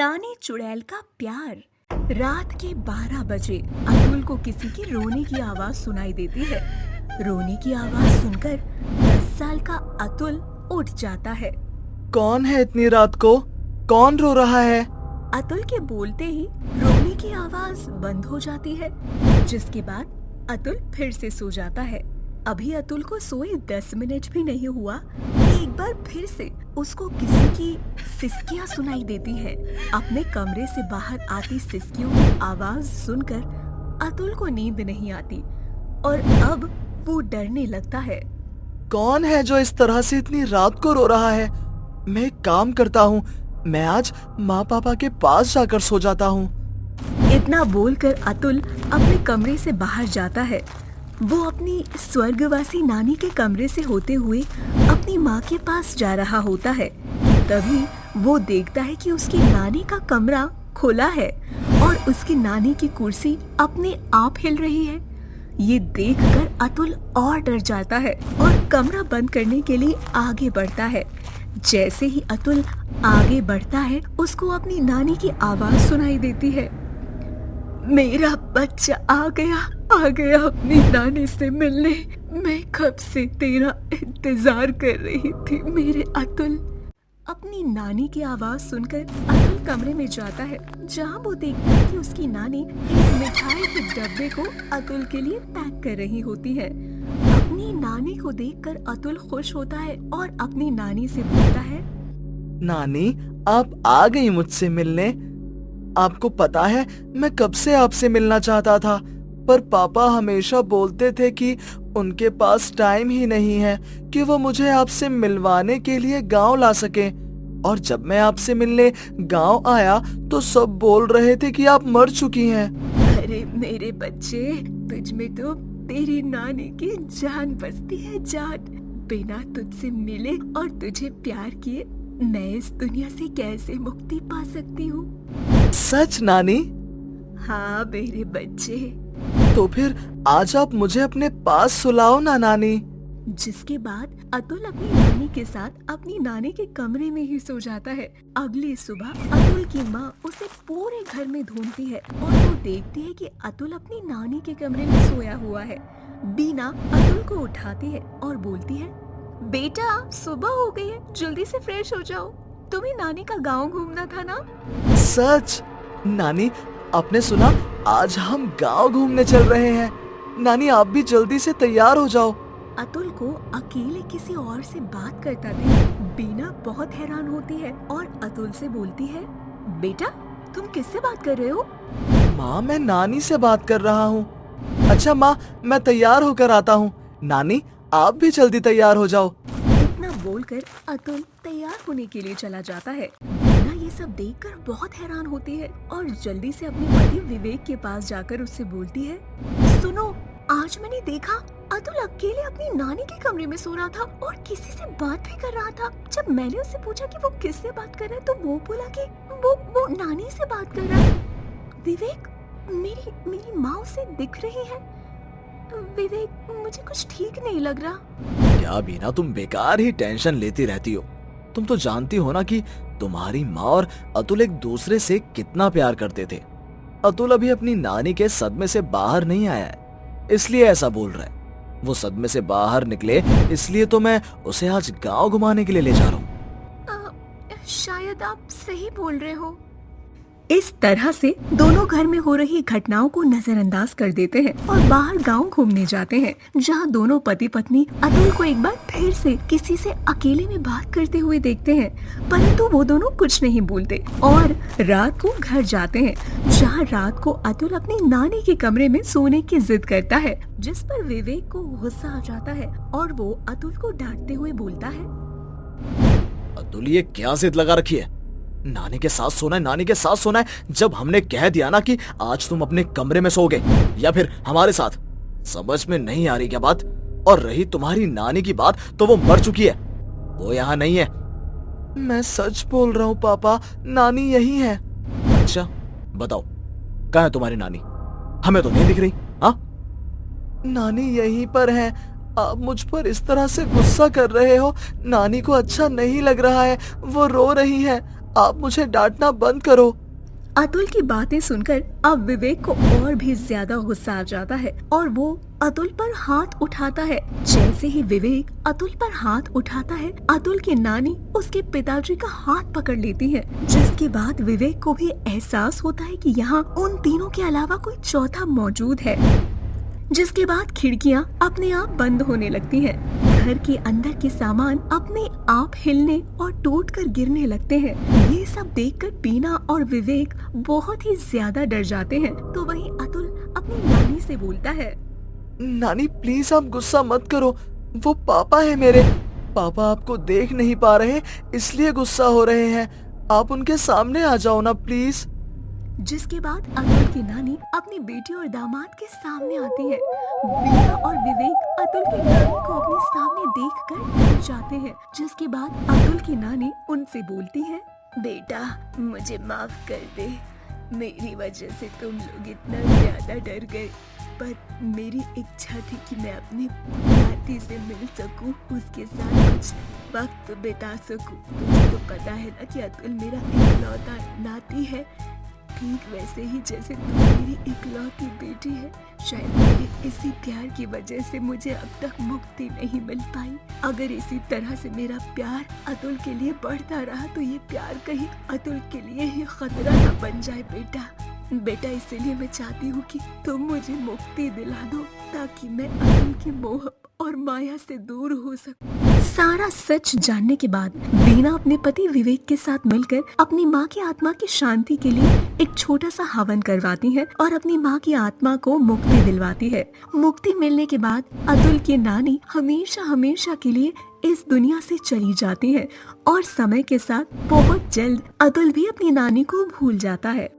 नानी चुड़ैल का प्यार। रात के 12 बजे अतुल को किसी के रोने की आवाज सुनाई देती है। रोने की आवाज सुनकर 10 साल का अतुल उठ जाता है। कौन है इतनी रात को? कौन रो रहा है? अतुल के बोलते ही रोने की आवाज बंद हो जाती है, जिसके बाद अतुल फिर से सो जाता है। अभी अतुल को सोए 10 मिनट भी नहीं हुआ कि एक बार फिर से उसको किसी की सिसकियां सुनाई देती है। अपने कमरे से बाहर आती सिसकियों की आवाज सुनकर अतुल को नींद नहीं आती और अब वो डरने लगता है। कौन है जो इस तरह से इतनी रात को रो रहा है? मैं एक काम करता हूँ, मैं आज माँ पापा के पास जाकर सो जाता हूँ। इतना बोलकर अतुल अपने कमरे से बाहर जाता है। वो अपनी स्वर्गवासी नानी के कमरे से होते हुए अपनी माँ के पास जा रहा होता है। तभी वो देखता है कि उसकी नानी का कमरा खुला है और उसकी नानी की कुर्सी अपने आप हिल रही है। ये देखकर अतुल और डर जाता है और कमरा बंद करने के लिए आगे बढ़ता है। जैसे ही अतुल आगे बढ़ता है, उसको अपनी नानी की आवाज सुनाई देती है। मेरा बच्चा आ गया अपनी नानी से मिलने। मैं कब से तेरा इंतजार कर रही थी मेरे अतुल। अपनी नानी की आवाज सुनकर अतुल कमरे में जाता है, जहाँ वो देखता है कि उसकी नानी एक मिठाई के डब्बे को अतुल के लिए पैक कर रही होती है। अपनी नानी को देखकर अतुल खुश होता है और अपनी नानी से बोलता है, नानी, आप आ गई मुझसे मिलने। आपको पता है, मैं कब से आपसे मिलना चाहता था, पर पापा हमेशा बोलते थे कि उनके पास टाइम ही नहीं है कि वो मुझे आपसे मिलवाने के लिए गांव ला सके। और जब मैं आपसे मिलने गांव आया तो सब बोल रहे थे कि आप मर चुकी हैं। अरे मेरे बच्चे, तुझ में तो तेरी नानी की जान बसती है, जान। बिना तुझसे मिले और तुझे प्यार किए मैं इस दुनिया से कैसे मुक्ति पा सकती हूँ। सच नानी? हाँ मेरे बच्चे। तो फिर आज आप मुझे अपने पास सुलाओ ना नानी। जिसके बाद अतुल अपनी नानी के साथ अपनी नानी के कमरे में ही सो जाता है। अगली सुबह अतुल की माँ उसे पूरे घर में ढूंढती है और वो देखती है कि अतुल अपनी नानी के कमरे में सोया हुआ है। बीना अतुल को उठाती है और बोलती है, बेटा सुबह हो गई है, जल्दी से फ्रेश हो जाओ। तुम्हें नानी का गाँव घूमना था ना? सच? नानी, आपने सुना, आज हम गांव घूमने चल रहे हैं। नानी, आप भी जल्दी से तैयार हो जाओ। अतुल को अकेले किसी और से बात करता देख बीना बहुत हैरान होती है और अतुल से बोलती है, बेटा तुम किससे बात कर रहे हो? माँ, मैं नानी से बात कर रहा हूँ। अच्छा माँ, मैं तैयार होकर आता हूँ। नानी, आप भी जल्दी तैयार हो जाओ। इतना बोलकर अतुल तैयार होने के लिए चला जाता है। बीना ये सब देखकर बहुत हैरान होती है और जल्दी से अपने पति विवेक के पास जाकर उससे बोलती है, सुनो, आज मैंने देखा अतुल अकेले अपनी नानी के कमरे में सो रहा था और किसी से बात भी कर रहा था। जब मैंने उससे पूछा कि वो किससे बात कर रहा है तो वो बोला कि वो नानी से बात कर रहा है। विवेक, मेरी माँ उसे दिख रही है। विवेक, मुझे कुछ ठीक नहीं लग रहा। क्या बीना, तुम बेकार ही टेंशन लेती रहती हो। तुम तो जानती हो ना कि तुम्हारी माँ और अतुल एक दूसरे से कितना प्यार करते थे। अतुल अभी अपनी नानी के सदमे से बाहर नहीं आया है, इसलिए ऐसा बोल रहा है। वो सदमे से बाहर निकले इसलिए तो मैं उसे आज गांव घुमाने के लिए ले जा रहा हूँ। शायद आप सही बोल रहे हो। इस तरह से दोनों घर में हो रही घटनाओं को नजरअंदाज कर देते हैं और बाहर गांव घूमने जाते हैं, जहां दोनों पति पत्नी अतुल को एक बार फिर से किसी से अकेले में बात करते हुए देखते हैं, परंतु वो दोनों कुछ नहीं बोलते और रात को घर जाते हैं, जहां रात को अतुल अपनी नानी के कमरे में सोने की जिद करता है, जिस पर विवेक को गुस्सा आ जाता है और वो अतुल को डांटते हुए बोलता है, अतुल, ये क्या जिद लगा रखी है? नानी के साथ सोना है, नानी के साथ सोना है, जब हमने कह दिया ना कि आज तुम अपने कमरे में सोओगे या फिर हमारे साथ। समझ में नहीं आ रही क्या बात? और रही तुम्हारी नानी की बात, तो वो मर चुकी है, वो यहाँ नहीं है। मैं सच बोल रहा हूँ पापा, नानी यही है। अच्छा बताओ, कहाँ है तुम्हारी नानी? हमें तो नहीं दिख रही। हाँ, नानी यहीं पर है। आप मुझ पर इस तरह से गुस्सा कर रहे हो, नानी को अच्छा नहीं लग रहा है, वो रो रही है। आप मुझे डांटना बंद करो। अतुल की बातें सुनकर अब विवेक को और भी ज्यादा गुस्सा आ जाता है और वो अतुल पर हाथ उठाता है। जैसे ही विवेक अतुल पर हाथ उठाता है, अतुल की नानी उसके पिताजी का हाथ पकड़ लेती है, जिसके बाद विवेक को भी एहसास होता है कि यहाँ उन तीनों के अलावा कोई चौथा मौजूद है। जिसके बाद खिड़कियाँ अपने आप बंद होने लगती हैं। घर के अंदर के सामान अपने आप हिलने और टूटकर गिरने लगते हैं। ये सब देखकर बीना और विवेक बहुत ही ज्यादा डर जाते हैं। तो वहीं अतुल अपनी नानी से बोलता है, नानी प्लीज आप गुस्सा मत करो, वो पापा है मेरे। पापा आपको देख नहीं पा रहे इसलिए गुस्सा हो रहे हैं, आप उनके सामने आ जाओ ना प्लीज। जिसके बाद अतुल की नानी अपनी बेटी और दामाद के सामने आती है। बीना और विवेक अतुल की नानी को अपने सामने देखकर डर जाते हैं। जिसके बाद अतुल की नानी उनसे बोलती है, बेटा मुझे माफ कर दे, मेरी वजह से तुम लोग इतना ज्यादा डर गए, पर मेरी इच्छा थी कि मैं अपनी नाती से मिल सकूं, उसके साथ कुछ वक्त बिता सकूं। तुझे तो पता है ना कि अतुल मेरा इकलौता नाती है, ठीक वैसे ही जैसे तू मेरी इकलौती बेटी है। शायद मेरे इसी प्यार की वजह से मुझे अब तक मुक्ति नहीं मिल पाई। अगर इसी तरह से मेरा प्यार अतुल के लिए बढ़ता रहा तो ये प्यार कहीं अतुल के लिए ही खतरा न बन जाए बेटा इसीलिए मैं चाहती हूँ कि तुम मुझे मुक्ति दिला दो, ताकि मैं अतुल की मोह और माया से दूर हो सकूं। सारा सच जानने के बाद बीना अपने पति विवेक के साथ मिलकर अपनी माँ की आत्मा की शांति के लिए एक छोटा सा हवन करवाती है और अपनी माँ की आत्मा को मुक्ति दिलवाती है। मुक्ति मिलने के बाद अतुल की नानी हमेशा हमेशा के लिए इस दुनिया से चली जाती है और समय के साथ बहुत जल्द अतुल भी अपनी नानी को भूल जाता है।